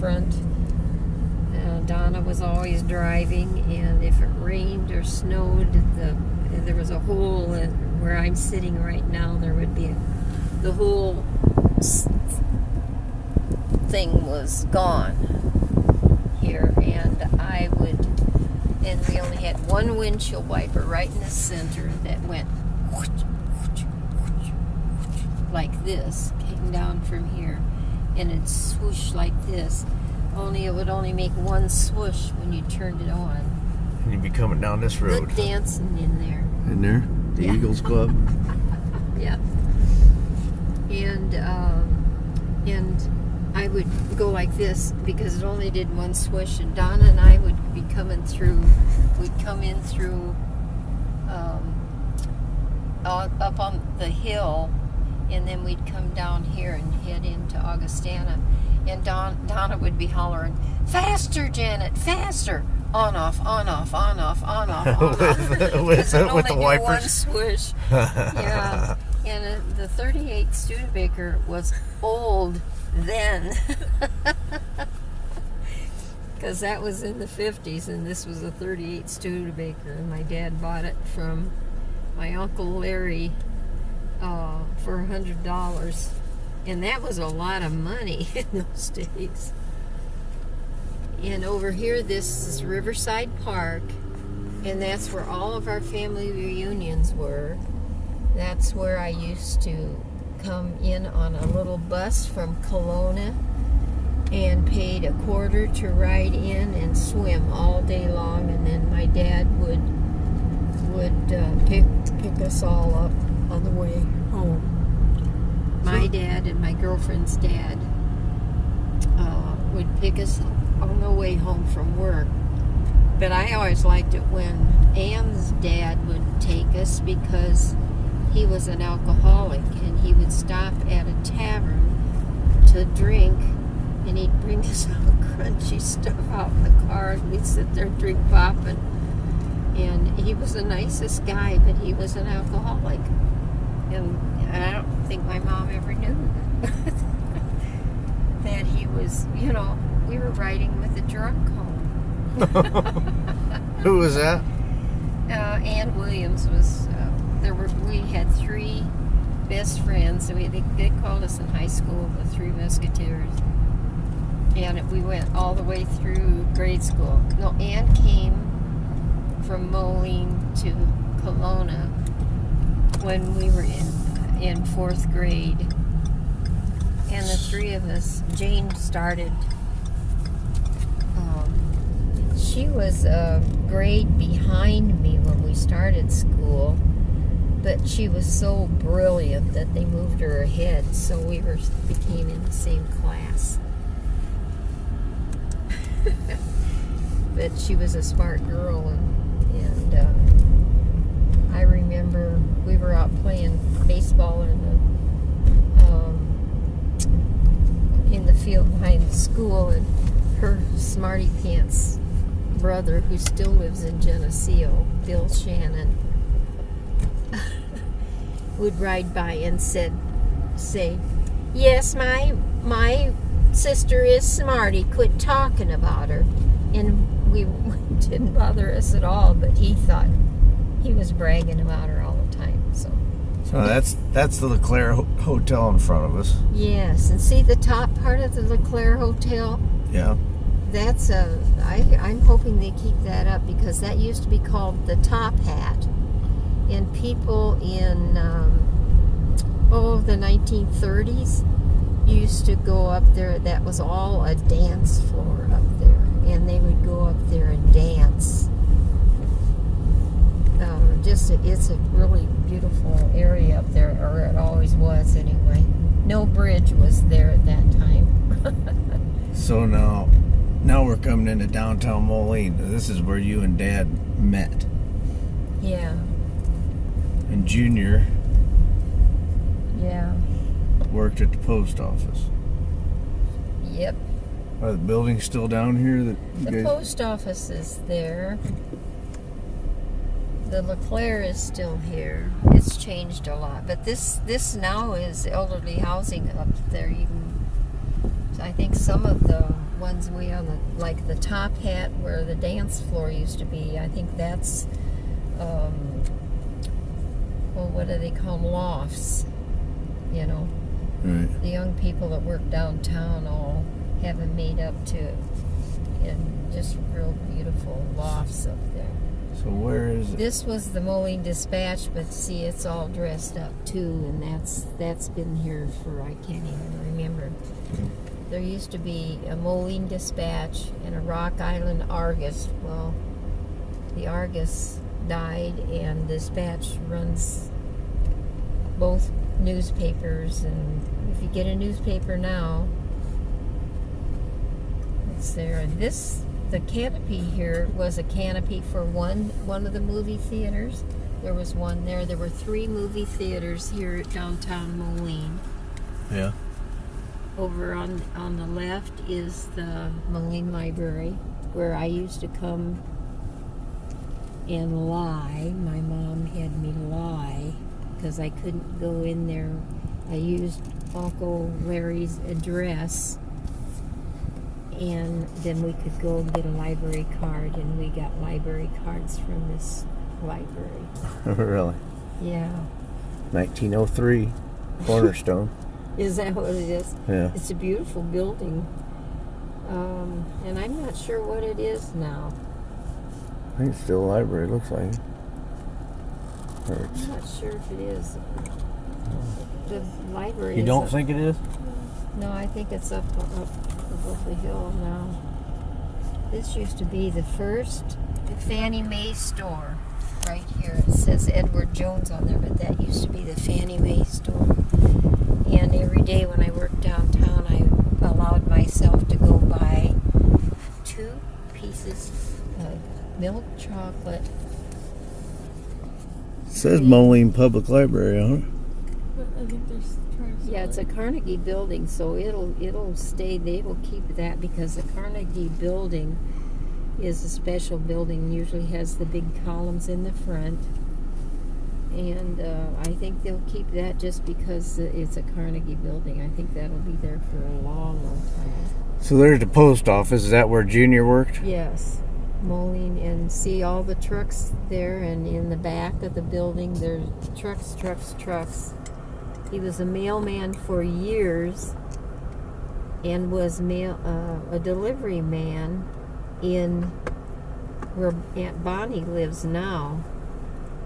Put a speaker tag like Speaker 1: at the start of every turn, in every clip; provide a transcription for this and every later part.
Speaker 1: front. Donna was always driving, and if it rained or snowed, there was a hole where I'm sitting right now. There would be the whole thing was gone here, and we only had one windshield wiper right in the center that went like this, came down from here, and it swooshed like this. Only it would only make one swoosh when you turned it on.
Speaker 2: And you'd be coming down this road.
Speaker 1: Good dancing in there.
Speaker 2: In there? The Eagles Club?
Speaker 1: Yeah. And I would go like this because it only did one swoosh, and Donna and I would be coming through. We'd come in through up on the hill, and then we'd come down here and head into Augustana. And Donna would be hollering, "Faster, Janet, faster!" On, off, on, off, on, off, on, off, on, off.
Speaker 2: with the wipers?
Speaker 1: One swoosh. Yeah. And the 38 Studebaker was old then. Because that was in the 50s, and this was a 38 Studebaker. And my dad bought it from my Uncle Larry for $100. And that was a lot of money in those days. And over here, this is Riverside Park, and that's where all of our family reunions were. That's where I used to come in on a little bus from Kelowna and paid $0.25 to ride in and swim all day long, and then my dad would pick us all up on the way home. My dad and my girlfriend's dad would pick us on the way home from work. But I always liked it when Ann's dad would take us because he was an alcoholic, and he would stop at a tavern to drink, and he'd bring us all crunchy stuff out in the car, and we'd sit there and drink poppin'. And he was the nicest guy, but he was an alcoholic. And I don't think my mom ever knew that he was, we were riding with a drunk home.
Speaker 2: Who was that?
Speaker 1: Ann Williams was, we had three best friends. They called us in high school the Three Musketeers. And we went all the way through grade school. No, Ann came from Moline to Kelowna when we were in 4th grade, and the three of us, Jane started, she was a grade behind me when we started school, but she was so brilliant that they moved her ahead, so we became in the same class. But she was a smart girl, and I remember we were out playing baseball in the field behind the school, and her smarty pants brother, who still lives in Geneseo, Bill Shannon, would ride by and say, "Yes, my sister is smarty. Quit talking about her." And we didn't bother us at all, but he thought he was bragging about her all the time. So
Speaker 2: that's the LeClaire Hotel in front of us.
Speaker 1: Yes, and see the top part of the LeClaire Hotel?
Speaker 2: Yeah.
Speaker 1: That's I'm hoping they keep that up, because that used to be called the Top Hat. And people in the 1930s used to go up there. That was all a dance floor up there, and they would go up there and dance. It's a really beautiful area up there, or it always was anyway. No bridge was there at that time.
Speaker 2: So now we're coming into downtown Moline. This is where you and Dad met.
Speaker 1: Yeah.
Speaker 2: And Junior.
Speaker 1: Yeah.
Speaker 2: Worked at the post office.
Speaker 1: Yep.
Speaker 2: Are the buildings still down here?
Speaker 1: The post office is there. The LeClaire is still here. It's changed a lot, but this now is elderly housing up there. I think some of the ones way on the, like the top hat where the dance floor used to be, I think that's, well, what do they call them? Lofts, you know.
Speaker 2: Right.
Speaker 1: The young people that work downtown all have it made up to, and just real beautiful lofts up there.
Speaker 2: So where is it?
Speaker 1: This was the Moline Dispatch, but see, it's all dressed up too, and that's been here for, I can't even remember. There used to be a Moline Dispatch and a Rock Island Argus. Well, the Argus died, and Dispatch runs both newspapers, and if you get a newspaper now, it's there. And the canopy here was a canopy for one of the movie theaters. There was one there. There were 3 movie theaters here at downtown Moline.
Speaker 2: Yeah.
Speaker 1: Over on the left is the Moline Library, where I used to come and lie. My mom had me lie because I couldn't go in there. I used Uncle Larry's address, and then we could go and get a library card, and we got library cards from this library.
Speaker 2: Really?
Speaker 1: Yeah.
Speaker 2: 1903, Cornerstone.
Speaker 1: Is that what it is?
Speaker 2: Yeah.
Speaker 1: It's a beautiful building. And I'm not sure what it is now.
Speaker 2: I think it's still a library, it looks like. Or
Speaker 1: I'm not sure if it is. The library
Speaker 2: you
Speaker 1: is
Speaker 2: don't
Speaker 1: up-
Speaker 2: think it is?
Speaker 1: No, I think it's up above the hill now. This used to be the first Fannie Mae store right here. It says Edward Jones on there, but that used to be the Fannie Mae store. And every day when I worked downtown, I allowed myself to go buy 2 pieces of milk chocolate.
Speaker 2: It says Moline Public Library on it.
Speaker 3: I think they're trying to.
Speaker 1: Yeah, it's a Carnegie building, so it'll stay. They will keep that because the Carnegie building is a special building. Usually has the big columns in the front, and I think they'll keep that just because it's a Carnegie building. I think that'll be there for a long, long time.
Speaker 2: So there's the post office. Is that where Junior worked?
Speaker 1: Yes, Moline, and see all the trucks there, and in the back of the building there's trucks. He was a mailman for years and was a delivery man in where Aunt Bonnie lives now.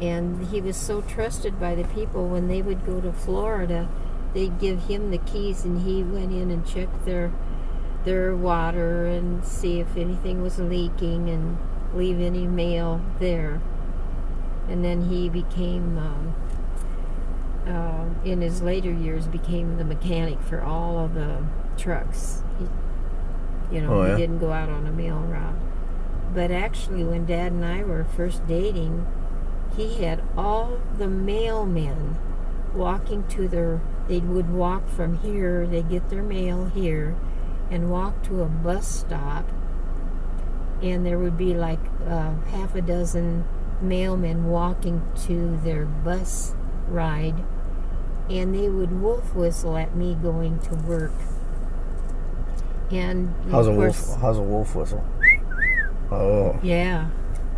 Speaker 1: And he was so trusted by the people, when they would go to Florida, they'd give him the keys, and he went in and checked their water and see if anything was leaking and leave any mail there. And then he became in his later years became the mechanic for all of the trucks. He didn't go out on a mail route. But actually, when Dad and I were first dating, he had all the mailmen walking to they would walk from here, they'd get their mail here, and walk to a bus stop, and there would be like half a dozen mailmen walking to their bus ride, and they would wolf whistle at me going to work. And
Speaker 2: How's
Speaker 1: of
Speaker 2: a
Speaker 1: course,
Speaker 2: wolf? How's a wolf whistle? Oh,
Speaker 1: yeah.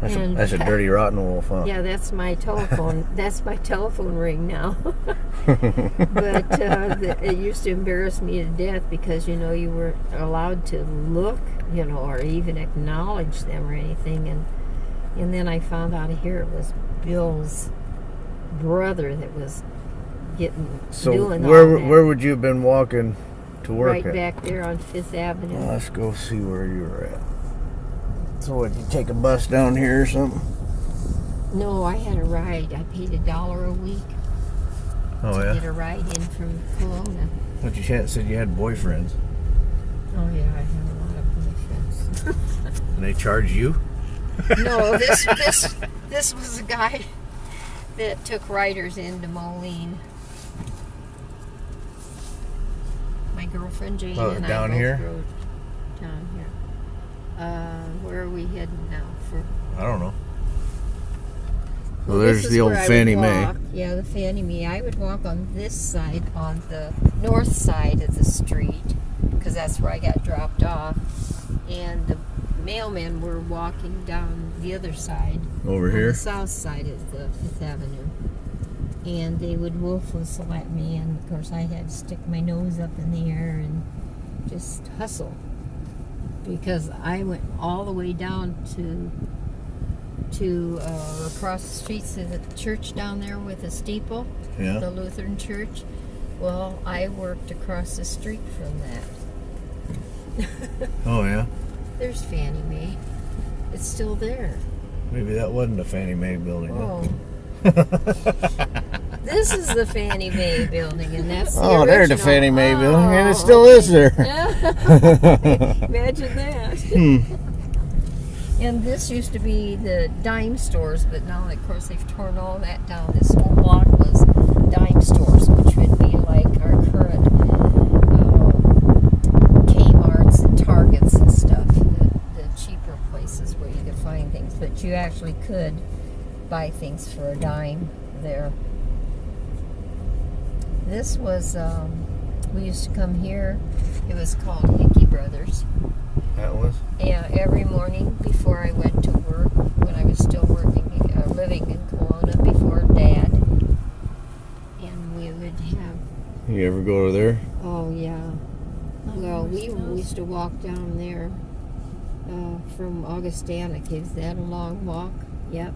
Speaker 2: that's a dirty, rotten wolf, huh?
Speaker 1: Yeah, that's my telephone. That's my telephone ring now. But it used to embarrass me to death because you weren't allowed to look, or even acknowledge them or anything. And then I found out here it was Bill's brother that was doing all that.
Speaker 2: Where would you have been walking to work
Speaker 1: Right
Speaker 2: at?
Speaker 1: back there on 5th Avenue.
Speaker 2: Well, let's go see where you were at. So what, you take a bus down here or something?
Speaker 1: No, I had a ride. I paid $1 a week to get a ride in from Kelowna.
Speaker 2: But you said you had boyfriends.
Speaker 1: Oh yeah, I had a lot of boyfriends.
Speaker 2: And they charge you?
Speaker 1: No, this was a guy that took riders into Moline. My girlfriend Jane and
Speaker 2: down
Speaker 1: I both
Speaker 2: here?
Speaker 1: rode down here. Where are we heading now?
Speaker 2: I don't know.
Speaker 1: Well,
Speaker 2: there's
Speaker 1: this is
Speaker 2: the old
Speaker 1: where I would
Speaker 2: Fannie Mae.
Speaker 1: walk. Yeah, the Fannie Mae. I would walk on this side, on the north side of the street, because because that's where I got dropped off. And the mailmen were walking down the other side.
Speaker 2: Over
Speaker 1: on
Speaker 2: here?
Speaker 1: the south side of the 5th Avenue. And they would wolf whistle at me, and of course I had to stick my nose up in the air and just hustle. Because I went all the way down to across the street to the church down there with the steeple,
Speaker 2: Yeah.
Speaker 1: the Lutheran church. Well, I worked across the street from that.
Speaker 2: Oh, yeah?
Speaker 1: There's Fannie Mae. It's still there.
Speaker 2: Maybe that wasn't a Fannie Mae building.
Speaker 1: Oh.
Speaker 2: Huh?
Speaker 1: This is the Fannie Mae building, and that's the
Speaker 2: Oh, there's the
Speaker 1: original.
Speaker 2: Fannie Mae building, and it
Speaker 1: Oh,
Speaker 2: still is there.
Speaker 1: Yeah. Imagine that.
Speaker 2: Hmm.
Speaker 1: And this used to be the dime stores, but now, of course, they've torn all that down. This whole block was dime stores, which would be like our current Kmart's and Targets and stuff, the cheaper places where you could find things. But you actually could buy things for a dime there. This was, we used to come here. It was called Hickey Brothers.
Speaker 2: That was?
Speaker 1: Yeah, every morning before I went to work, when I was still working, living in Kelowna before Dad, and we would have.
Speaker 2: You ever go over there?
Speaker 1: Oh yeah. Well, we used to walk down there from Augustana. Is that a long walk? Yep.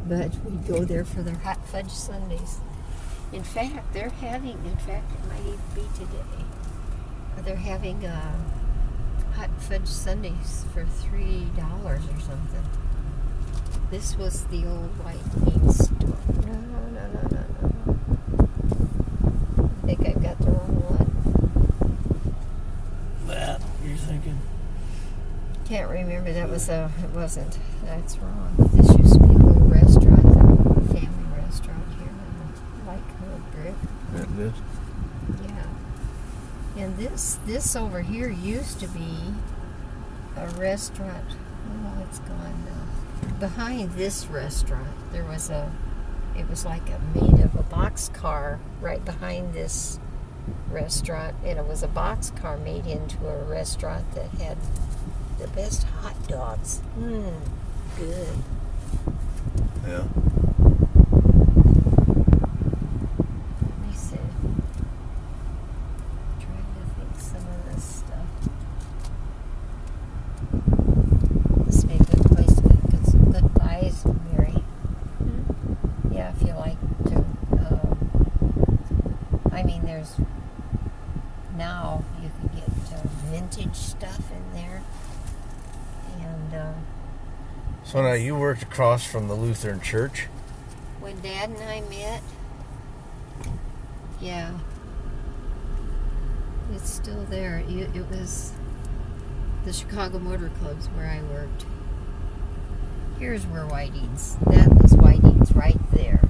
Speaker 1: But we'd go there for their hot fudge sundaes. In fact, they're having. In fact, it might even be today. They're having. Hot fudge sundaes for $3 or something. This was the old White Meat store. No. I think I've got the wrong one.
Speaker 2: That you're thinking?
Speaker 1: Can't remember. That was it wasn't. That's wrong. This used to be a little restaurant, a family restaurant here in Lake Brick.
Speaker 2: That did.
Speaker 1: Yeah. And this over here used to be a restaurant. Oh, it's gone now. Behind this restaurant, there was it was like made of a boxcar right behind this restaurant. And it was a boxcar made into a restaurant that had the best hot dogs. Good.
Speaker 2: Yeah.
Speaker 1: Let me see. Trying to think some of this stuff. This would be a good place to get some good buys, Mary. Yeah, if you like to. I mean, there's now you can get vintage stuff in there, and
Speaker 2: So now you worked across from the Lutheran church?
Speaker 1: when Dad and I met, yeah. It's still there. It was the Chicago Motor Clubs where I worked. Here's where Whiting's. That was Whiting's right there.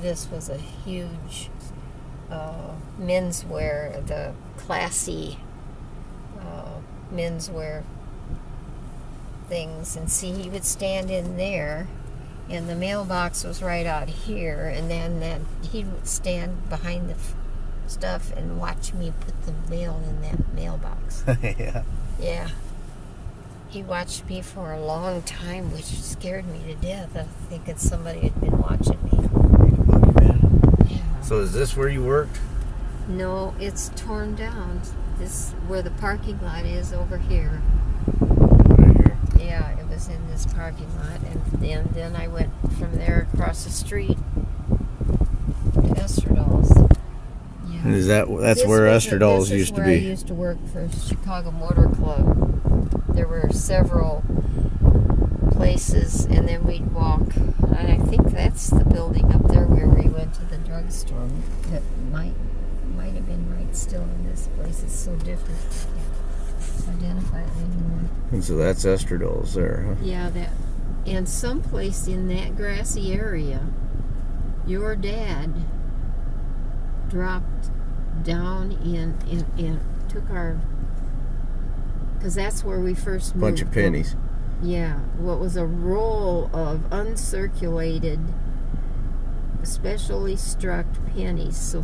Speaker 1: This was a huge menswear, the classy menswear things. And see, he would stand in there, and the mailbox was right out here, and then he would stand behind the stuff and watch me put the mail in that mailbox.
Speaker 2: Yeah.
Speaker 1: Yeah. He watched me for a long time, which scared me to death. I think that somebody had been watching me. Yeah.
Speaker 2: So is this where you worked?
Speaker 1: No, it's torn down. This where the parking lot is over here.
Speaker 2: Right here.
Speaker 1: Yeah, it was in this parking lot, and then I went from there across the street to Estradol's. Yeah.
Speaker 2: And that's
Speaker 1: This
Speaker 2: where
Speaker 1: was-
Speaker 2: Estradol's
Speaker 1: this is
Speaker 2: used to
Speaker 1: where I
Speaker 2: be?
Speaker 1: used to work for Chicago Motor Club. There were several places, and then we'd walk. And I think that's the building up there where we went to the drugstore. That might have been right still in this place. It's so different. I can't identify it anymore.
Speaker 2: And so that's Estradol's there, huh?
Speaker 1: Yeah, that. And someplace in that grassy area, your dad dropped down and took our, because that's where we first moved.
Speaker 2: Bunch of pennies.
Speaker 1: Yeah, what was a roll of uncirculated, specially struck pennies. So